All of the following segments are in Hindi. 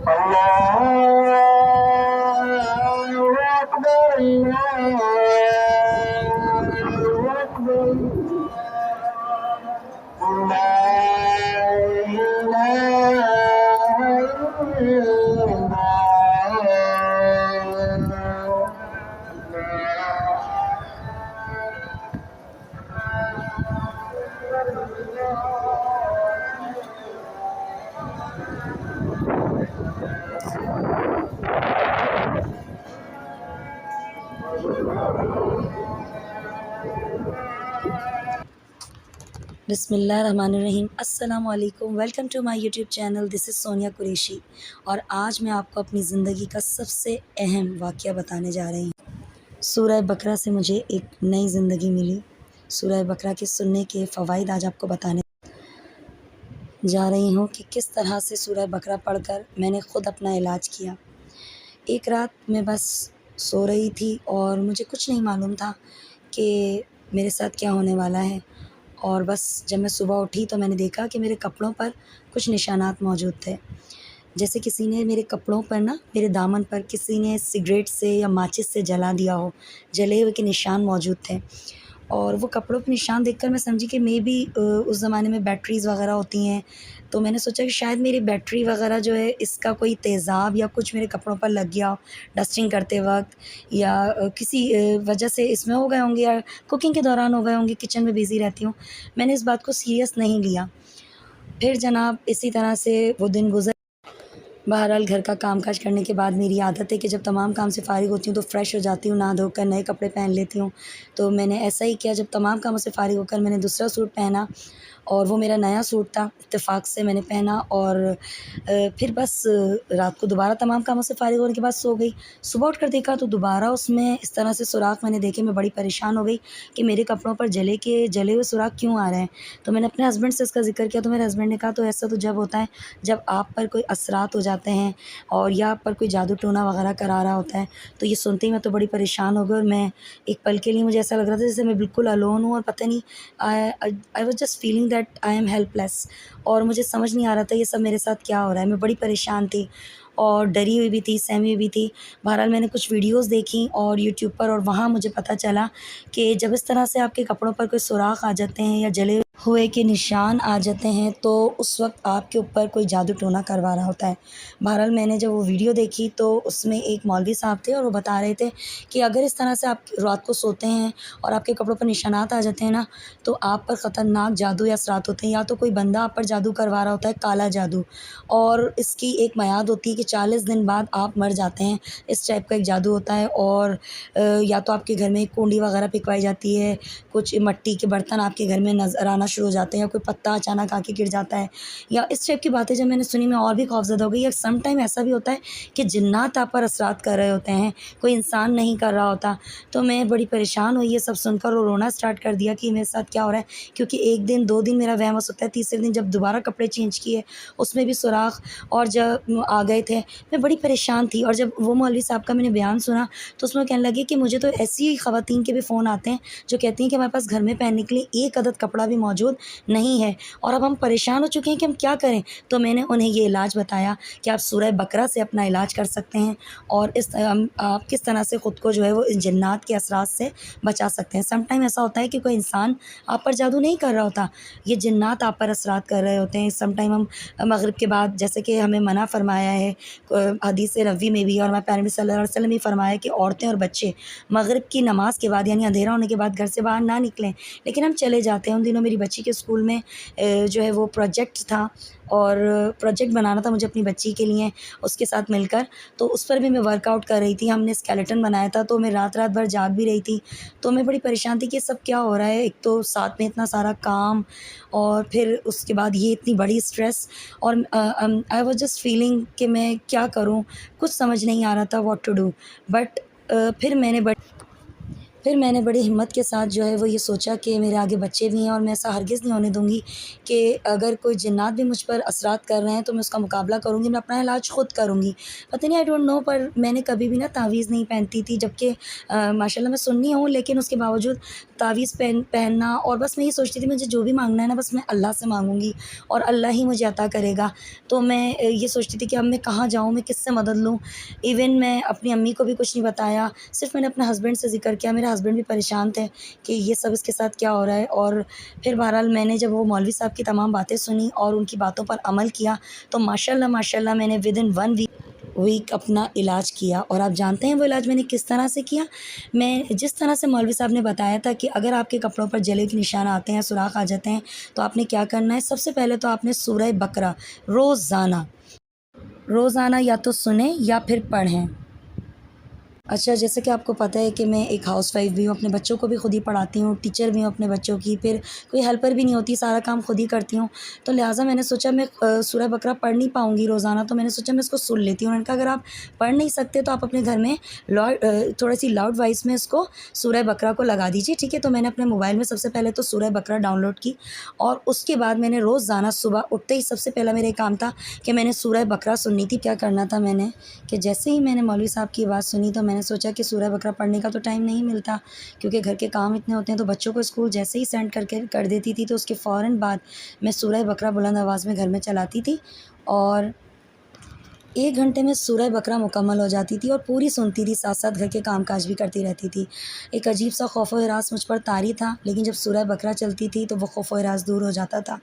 अल्लाहु अकबर, अल्लाहु अकबर, ला इलाहा बिस्मिल्लाहिर्रहमानिर्रहीम। अस्सलामु अलैकुम। Welcome to my YouTube channel. This is Sonia Qureshi और आज मैं आपको अपनी ज़िंदगी का सबसे अहम वाक़या बताने जा रही हूँ। सूरह बकरा से मुझे एक नई ज़िंदगी मिली। सूरह बकरा के सुनने के फ़वाइद आज आपको बताने जा रही हूँ कि किस तरह से सूरह बकरा पढ़कर मैंने ख़ुद अपना इलाज किया। एक रात मैं बस सो रही थी और मुझे कुछ नहीं मालूम था कि मेरे साथ क्या होने वाला है। और बस जब मैं सुबह उठी तो मैंने देखा कि मेरे कपड़ों पर कुछ निशानात मौजूद थे। जैसे किसी ने मेरे कपड़ों पर ना, मेरे दामन पर किसी ने सिगरेट से या माचिस से जला दिया हो, जले हुए के निशान मौजूद थे। और वो कपड़ों पे निशान देखकर मैं समझी कि मेबी उस ज़माने में बैटरीज़ वग़ैरह होती हैं, तो मैंने सोचा कि शायद मेरी बैटरी वग़ैरह जो है इसका कोई तेज़ाब या कुछ मेरे कपड़ों पर लग गया हो डस्टिंग करते वक़्त, या किसी वजह से इसमें हो गए होंगे, या कुकिंग के दौरान हो गए होंगे, किचन में बिज़ी रहती हूँ। मैंने इस बात को सीरियस नहीं लिया। फिर जनाब इसी तरह से वो दिन गुज़र। बहरहाल घर का काम-काज करने के बाद मेरी आदत है कि जब तमाम काम से फ़ारिग होती हूँ तो फ्रेश हो जाती हूँ, नहा धोकर नए कपड़े पहन लेती हूँ। तो मैंने ऐसा ही किया, जब तमाम कामों से फ़ारिग होकर मैंने दूसरा सूट पहना और वो मेरा नया सूट था, इत्तेफ़ाक से मैंने पहना और फिर बस रात को दोबारा तमाम कामों से फ़ारिग होने के बाद सो गई। सुबह उठकर देखा तो दोबारा उसमें इस तरह से सुराख़ मैंने देखे। मैं बड़ी परेशान हो गई कि मेरे कपड़ों पर जले हुए सुराख़ क्यों आ रहे हैं। तो मैंने अपने हस्बैंड से इसका ज़िक्र किया तो मेरे हस्बैंड ने कहा, तो ऐसा तो जब होता है जब आप पर कोई असरात हो जाते हैं और या आप पर कोई जादू टोना वग़ैरह करा रहा होता है। तो ये सुनते ही मैं तो बड़ी परेशान हो गई और मैं एक पल के लिए मुझे ऐसा लग रहा था जैसे मैं बिल्कुल अलोन हूँ और पता नहीं, I was just feeling that I am helpless. और मुझे समझ नहीं आ रहा था ये सब मेरे साथ क्या हो रहा है। मैं बड़ी परेशान थी और डरी हुई भी थी, सहमी हुई भी थी। बहरहाल मैंने कुछ वीडियोज़ देखी और यूट्यूब पर, और वहाँ मुझे पता चला कि जब इस तरह से आपके कपड़ों पर कोई सुराख़ आ जाते हैं या जले हुए के निशान आ जाते हैं तो उस वक़्त आपके ऊपर कोई जादू टोना करवा रहा होता है। बहरहाल मैंने जब वो वीडियो देखी तो उसमें एक मौलवी साहब थे और वो बता रहे थे कि अगर इस तरह से आप रात को सोते हैं और आपके कपड़ों पर निशानात आ जाते हैं ना, तो आप पर ख़तरनाक जादू या असरात होते हैं, या तो कोई बंदा आप पर जादू करवा रहा होता है, काला जादू। और इसकी एक मियाद होती है कि 40 दिन बाद आप मर जाते हैं। इस टाइप का एक जादू होता है। और या तो आपके घर में कुंडी वगैरह पिकवाई जाती है, कुछ मिट्टी के बर्तन आपके घर में नज़र आना शुरू हो जाते हैं, या कोई पत्ता अचानक आके गिर जाता है, या इस टाइप की बातें जब मैंने सुनी मैं और भी खौफ़ज़दा हो गई। या सम टाइम ऐसा भी होता है कि जिन्नात आप पर असरात कर रहे होते हैं, कोई इंसान नहीं कर रहा होता। तो मैं बड़ी परेशान हुई ये सब सुनकर और रोना स्टार्ट कर दिया कि मेरे साथ क्या हो रहा है। क्योंकि 1 दिन 2 दिन मेरा वहम हो सकता है, तीसरे दिन जब दोबारा कपड़े चेंज किए उसमें भी सुराख़ और जब आ गए थे, मैं बड़ी परेशान थी। और जब वो मौलवी साहब का मैंने बयान सुना तो उसमें कहने लगे कि मुझे तो ऐसी ख़वातीन के भी फ़ोन आते हैं जो कहती हैं कि हमारे पास घर में पहनने के लिए एक अदद कपड़ा भी मौजूद नहीं है और अब हम परेशान हो चुके हैं कि हम क्या करें। तो मैंने उन्हें ये इलाज बताया कि आप सूरह बकरा से अपना इलाज कर सकते हैं और आप किस तरह से ख़ुद को जो है वो इन जिन्नात के असरात से बचा सकते हैं। सम टाइम ऐसा होता है कि कोई इंसान आप पर जादू नहीं कर रहा होता, ये जिन्नात आप पर असरात कर रहे होते हैं। सम टाइम हम मग़रिब के बाद, जैसे कि हमें मना फ़रमाया है हदीस नबवी में भी, और हमारे प्यारे नबी सल्लल्लाहु अलैहि वसल्लम भी फ़रमाया कि औरतें और बच्चे मग़रिब की नमाज़ के बाद यानी अंधेरा होने के बाद घर से बाहर ना निकलें। लेकिन हम चले जाते हैं। उन दिनों मेरी बच्ची के स्कूल में जो है वो प्रोजेक्ट था और प्रोजेक्ट बनाना था मुझे अपनी बच्ची के लिए उसके साथ मिलकर। तो उस पर भी मैं वर्कआउट कर रही थी। हमने स्केलेटन बनाया था तो मैं रात-रात भर जाग भी रही थी। तो मैं बड़ी परेशान थी कि ये सब क्या हो रहा है। एक तो साथ में इतना सारा काम और फिर उसके बाद ये इतनी बड़ी स्ट्रेस, और आई वाज़ जस्ट फीलिंग कि मैं क्या करूँ? कुछ समझ नहीं आ रहा था व्हाट टू डू। बट फिर मैंने बड़ी हिम्मत के साथ जो है वो ये सोचा कि मेरे आगे बच्चे भी हैं और मैं ऐसा हरगिज़ नहीं होने दूँगी कि अगर कोई जिन्नात भी मुझ पर असरात कर रहे हैं तो मैं उसका मुकाबला करूँगी, मैं अपना इलाज ख़ुद करूँगी। पता नहीं आई डोंट नो, पर मैंने कभी भी ना तावीज़ नहीं पहनती थी, जबकि माशाल्लाह मैं सुन्नी हूँ, लेकिन उसके बावजूद तावीज़ पहनना, और बस मैं ये सोचती थी मुझे जो भी माँगना है ना बस मैं अल्लाह से माँगूँगी और अल्लाह ही मुझे अता करेगा। तो मैं ये सोचती थी कि अब मैं कहाँ जाऊँ, मैं किससे मदद लूँ। इवन मैं अपनी अम्मी को भी कुछ नहीं बताया, सिर्फ़ मैंने अपने हस्बैंड से ज़िक्र किया। मेरे हस्बैंड भी परेशान थे कि ये सब इसके साथ क्या हो रहा है। और फिर बहरहाल मैंने जब वो मौलवी साहब की तमाम बातें सुनी और उनकी बातों पर अमल किया, तो माशाल्लाह माशाल्लाह मैंने विदिन 1 वीक अपना इलाज किया। और आप जानते हैं वो इलाज मैंने किस तरह से किया? मैं जिस तरह से मौलवी साहब ने बताया था कि अगर आपके कपड़ों पर जले के निशान आते हैं, सुराख आ जाते हैं, तो आपने क्या करना है, सबसे पहले तो आपने सूरह बकरा रोज़ाना या तो सुनें या फिर पढ़ें। अच्छा, जैसे कि आपको पता है कि मैं एक हाउसवाइफ़ भी हूँ, अपने बच्चों को भी खुद ही पढ़ाती हूँ, टीचर भी हूँ अपने बच्चों की, फिर कोई हेल्पर भी नहीं होती, सारा काम खुद ही करती हूँ। तो लिहाज़ा मैंने सोचा मैं सूरह बकरा पढ़ नहीं पाऊँगी रोज़ाना, तो मैंने सोचा मैं इसको सुन लेती हूँ। उन्होंने कहा अगर आप पढ़ नहीं सकते तो आप अपने घर में थोड़ी-सी लाउड वॉइस में इसको सूरह बकरा को लगा दीजिए, ठीक है? तो मैंने अपने मोबाइल में सबसे पहले तो सूरह बकरा डाउनलोड की, और उसके बाद मैंने रोज़ाना सुबह उठते ही सबसे पहला मेरा ये काम था कि मैंने सूरह बकरा सुननी थी। क्या करना था मैंने कि जैसे ही मैंने मौलवी साहब की बात सुनी, तो मैंने सोचा कि सूरह बकरा पढ़ने का तो टाइम नहीं मिलता, क्योंकि घर के काम इतने होते हैं। तो बच्चों को स्कूल जैसे ही सेंड करके कर देती थी, तो उसके फ़ौरन बाद मैं सूरह बकरा बुलंद आवाज़ में घर में चलाती थी, और 1 घंटे में सूरह बकरा मुकम्मल हो जाती थी और पूरी सुनती थी, साथ-साथ घर के काम-काज भी करती रहती थी। एक अजीब-सा खौफ़ व हिरास मुझ पर तारी था, लेकिन जब सूरह बकरा चलती थी तो वो खौफ़ व हिरास दूर हो जाता था,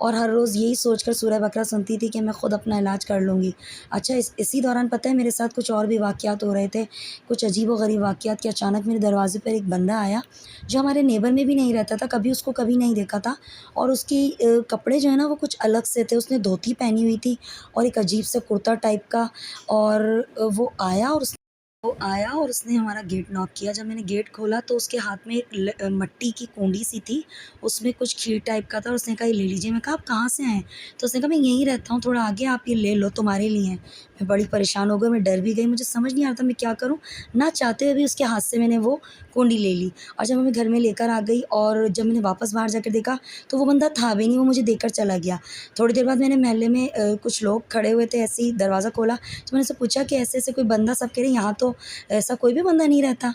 और हर रोज़ यही सोचकर सूरह बकरा सुनती थी कि मैं ख़ुद अपना इलाज कर लूँगी। अच्छा, इसी दौरान पता है मेरे साथ कुछ और भी वाक़यात हो रहे थे, कुछ अजीब व गरीब वाक़यात, कि अचानक मेरे दरवाज़े पर एक बंदा आया, जो हमारे नेबर में भी नहीं रहता था, कभी उसको कभी नहीं देखा था, और उसकी कपड़े जो है ना वो कुछ अलग से थे। उसने धोती पहनी हुई थी और एक अजीब सा कुर्ता टाइप का, और वो आया और उसने हमारा गेट नॉक किया। जब मैंने गेट खोला तो उसके हाथ में एक मट्टी की कूंडी सी थी, उसमें कुछ खीर टाइप का था, और उसने कहा ये ले लीजिए। मैं कहा आप कहाँ से आए? तो उसने कहा मैं यहीं रहता हूँ, थोड़ा आगे, आप ये ले लो, तुम्हारे लिए हैं। मैं बड़ी परेशान हो गई, मैं डर भी गई, मुझे समझ नहीं आ रहा था मैं क्या करूँ? ना चाहते हुए भी उसके हाथ से मैंने वो कूंडी ले ली, और जब मैं घर में लेकर आ गई और जब मैंने वापस बाहर जाकर देखा तो वो बंदा था भी नहीं, वो मुझे देकर चला गया। थोड़ी देर बाद मैंने मोहल्ले में कुछ लोग खड़े हुए थे, ऐसे ही दरवाज़ा खोला, तो मैंने उनसे पूछा कि ऐसे-ऐसे कोई बंदा, सब कह रहे हैं यहाँ तो ऐसा कोई भी बंदा नहीं रहता।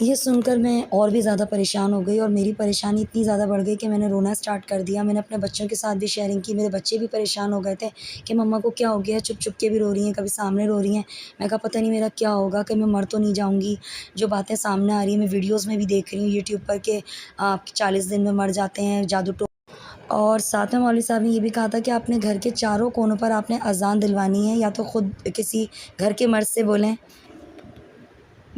ये सुनकर मैं और भी ज़्यादा परेशान हो गई, और मेरी परेशानी इतनी ज़्यादा बढ़ गई कि मैंने रोना स्टार्ट कर दिया। मैंने अपने बच्चों के साथ भी शेयरिंग की, मेरे बच्चे भी परेशान हो गए थे कि मम्मा को क्या हो गया है, चुप-चुप के भी रो रही हैं, कभी सामने रो रही हैं। मैं कहा पता नहीं मेरा क्या होगा, कहीं मैं मर तो नहीं जाऊँगी। जो बातें सामने आ रही हैं, मैं वीडियोज़ में भी देख रही हूँ यूट्यूब पर कि आप 40 दिन में मर जाते हैं, जादू टोना। और साथ में मौलवी साहब ने ये भी कहा था कि आपने घर के चारों कोनों पर आपने अज़ान दिलवानी है, या तो खुद किसी घर के मर्द से बोलें,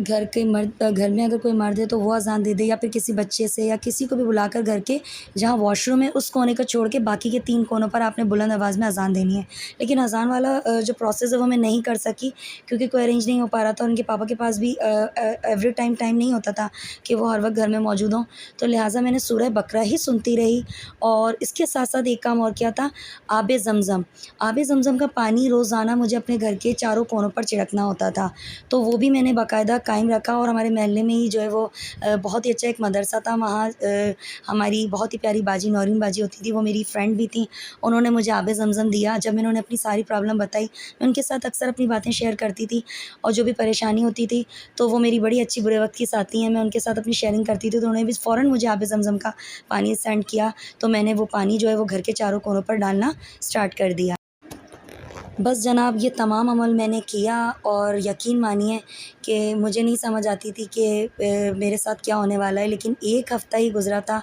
घर में अगर कोई मर्द है तो वो अज़ान दे दे, या फिर किसी बच्चे से या किसी को भी बुलाकर घर के जहाँ वॉशरूम है उस कोने को छोड़ के बाकी के 3 कोनों पर आपने बुलंद आवाज़ में अज़ान देनी है। लेकिन अज़ान वाला जो प्रोसेस है वो मैं नहीं कर सकी, क्योंकि कोई अरेंज नहीं हो पा रहा था, और उनके पापा के पास भी एवरी टाइम नहीं होता था कि वो हर वक़्त घर में मौजूद हों। तो लिहाज़ा मैंने सूरह बकरा ही सुनती रही, और इसके साथ-साथ एक काम और किया था, आबे ज़मज़म। आबे ज़मज़म का पानी रोज़ाना मुझे अपने घर के चारों कोनों पर छिड़कना होता था, तो वो भी मैंने बाकायदा कायम रखा। और हमारे मोहल्ले में ही जो है वो बहुत ही अच्छा एक मदरसा था, वहाँ हमारी बहुत ही प्यारी बाजी नौरीन बाजी होती थी, वो मेरी फ्रेंड भी थी, उन्होंने मुझे आबे ज़मज़म दिया। जब मैंने उन्हें अपनी सारी प्रॉब्लम बताई, मैं उनके साथ अक्सर अपनी बातें शेयर करती थी, और जो भी परेशानी होती थी, तो वो मेरी बड़ी अच्छी बुरे वक्त की साथी हैं, मैं उनके साथ अपनी शेयरिंग करती थी, तो उन्होंने भी फ़ौरन मुझे आबे ज़मज़म का पानी सेंड किया। तो मैंने वो पानी जो है वो घर के चारों कोनों पर डालना स्टार्ट कर दिया। बस जनाब, ये तमाम अमल मैंने किया, और यकीन मानिए कि मुझे नहीं समझ आती थी कि मेरे साथ क्या होने वाला है, लेकिन 1 हफ़्ता ही गुज़रा था।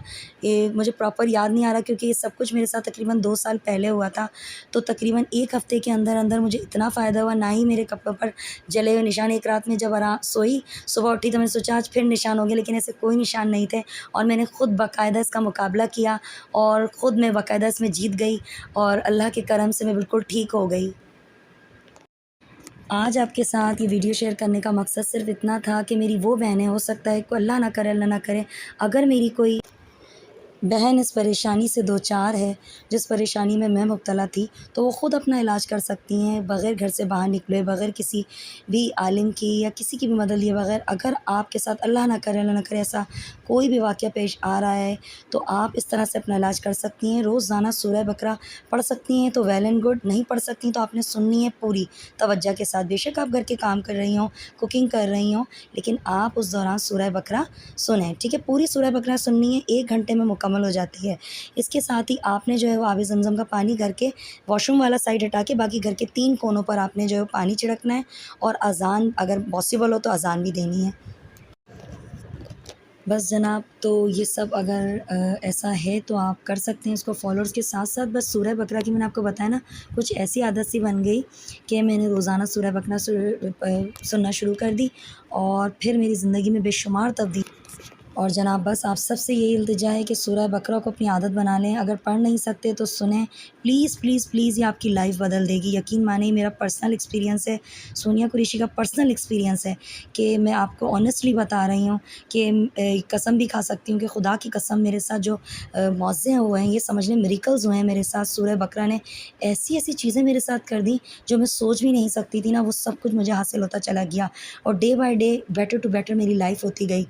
ये मुझे प्रॉपर याद नहीं आ रहा, क्योंकि ये सब कुछ मेरे साथ तकरीबन 2 साल पहले हुआ था। तो तकरीबन 1 हफ़्ते के अंदर-अंदर मुझे इतना फ़ायदा हुआ, ना ही मेरे कपड़ों पर जले हुए निशान। एक रात में जब सोई, सुबह उठी तो मैंने सोचा आज फिर निशान होंगे, लेकिन ऐसे कोई निशान नहीं थे, और मैंने ख़ुद बाकायदा इसका मुकाबला किया, और ख़ुद मैं बाकायदा इसमें जीत गई, और अल्लाह के करम से मैं बिल्कुल ठीक हो गई। आज आपके साथ ये वीडियो शेयर करने का मकसद सिर्फ़ इतना था कि मेरी वो बहनें, हो सकता है को अल्लाह ना करे, अगर मेरी कोई बहन इस परेशानी से दो चार है जिस परेशानी में मैं मुब्तला थी, तो वो ख़ुद अपना इलाज कर सकती हैं बग़ैर घर से बाहर निकले, बग़ैर किसी भी आलिम की या किसी की भी मदद लिए बग़ैर। अगर आपके साथ अल्लाह ना करे ऐसा कोई भी वाक़या पेश आ रहा है, तो आप इस तरह से अपना इलाज कर सकती हैं। रोज़ाना सूरह बकरा पढ़ सकती हैं तो वेल एंड गुड, नहीं पढ़ सकती तो आपने सुननी है पूरी तवज्जो के साथ। बेशक आप घर के काम कर रही हों, कुकिंग कर रही हों, लेकिन आप उस दौरान सूरह बकरा सुनें, ठीक है? पूरी सूरह बकरा सुननी है, 1 घंटे में मुकम्मल हो जाती है। इसके साथ ही आपने जो है वो आबे ज़मज़म का पानी घर के वॉशरूम वाला साइड हटा के बाकी घर के 3 कोनों पर आपने जो है पानी छिड़कना है और अज़ान अगर पॉसिबल हो तो अज़ान भी देनी है। बस जनाब, तो ये सब अगर ऐसा है तो आप कर सकते हैं इसको फ़ॉलो। उसके साथ-साथ बस सूरह बकरा की मैंने आपको बताया ना, कुछ ऐसी आदत सी बन गई कि मैंने रोज़ाना सूरह बकरा सुनना शुरू कर दी और फिर मेरी ज़िंदगी में बेशुमार तब्दीली। और जनाब बस आप सबसे यही इल्तिजा है कि सूरह बकरा को अपनी आदत बना लें। अगर पढ़ नहीं सकते तो सुनें, प्लीज़ प्लीज़ प्लीज़, ये आपकी लाइफ बदल देगी। यकीन मानिए, मेरा पर्सनल एक्सपीरियंस है, सोनिया कुरैशी का पर्सनल एक्सपीरियंस है कि मैं आपको ऑनेस्टली बता रही हूँ कि कसम भी खा सकती हूँ कि खुदा की कसम मेरे साथ जो मौज़े हुए हैं, ये समझ लें मिरेकल्स हुए हैं मेरे साथ। सूरह बकरा ने ऐसी-ऐसी चीज़ें मेरे साथ कर दी जो मैं सोच भी नहीं सकती थी ना, वो सब कुछ मुझे हासिल होता चला गया और day by day better to better मेरी लाइफ होती गई।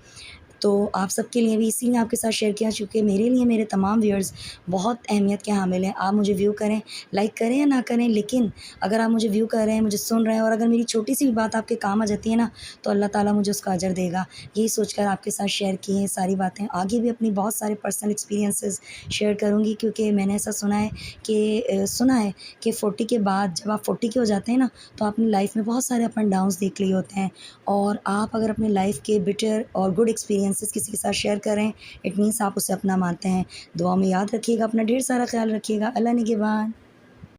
तो आप सबके लिए भी इसीलिए आपके साथ शेयर किया, चूँकि मेरे लिए मेरे तमाम व्यूअर्स बहुत अहमियत के हामिल हैं। आप मुझे व्यू करें, लाइक करें या ना करें, लेकिन अगर आप मुझे व्यू कर रहे हैं, मुझे सुन रहे हैं और अगर मेरी छोटी-सी भी बात आपके काम आ जाती है ना, तो अल्लाह ताला मुझे उसका अजर देगा। यही सोचकर आपके साथ शेयर की हैं सारी बातें। आगे भी अपनी बहुत सारे पर्सनल एक्सपीरियंसेस शेयर करूँगी, क्योंकि मैंने ऐसा सुना है कि 40 के बाद जब आप 40 के हो जाते हैं ना, तो अपनी लाइफ में बहुत सारे अप एंड डाउन्स देख लिए होते हैं और आप अगर अपनी लाइफ के बिटर और गुड एक्सपीरियंसेस किसी के साथ शेयर करें, इट मीन्स आप उसे अपना मानते हैं। दुआ में याद रखिएगा, अपना ढेर सारा ख्याल रखिएगा। अल्लाह निगहबान।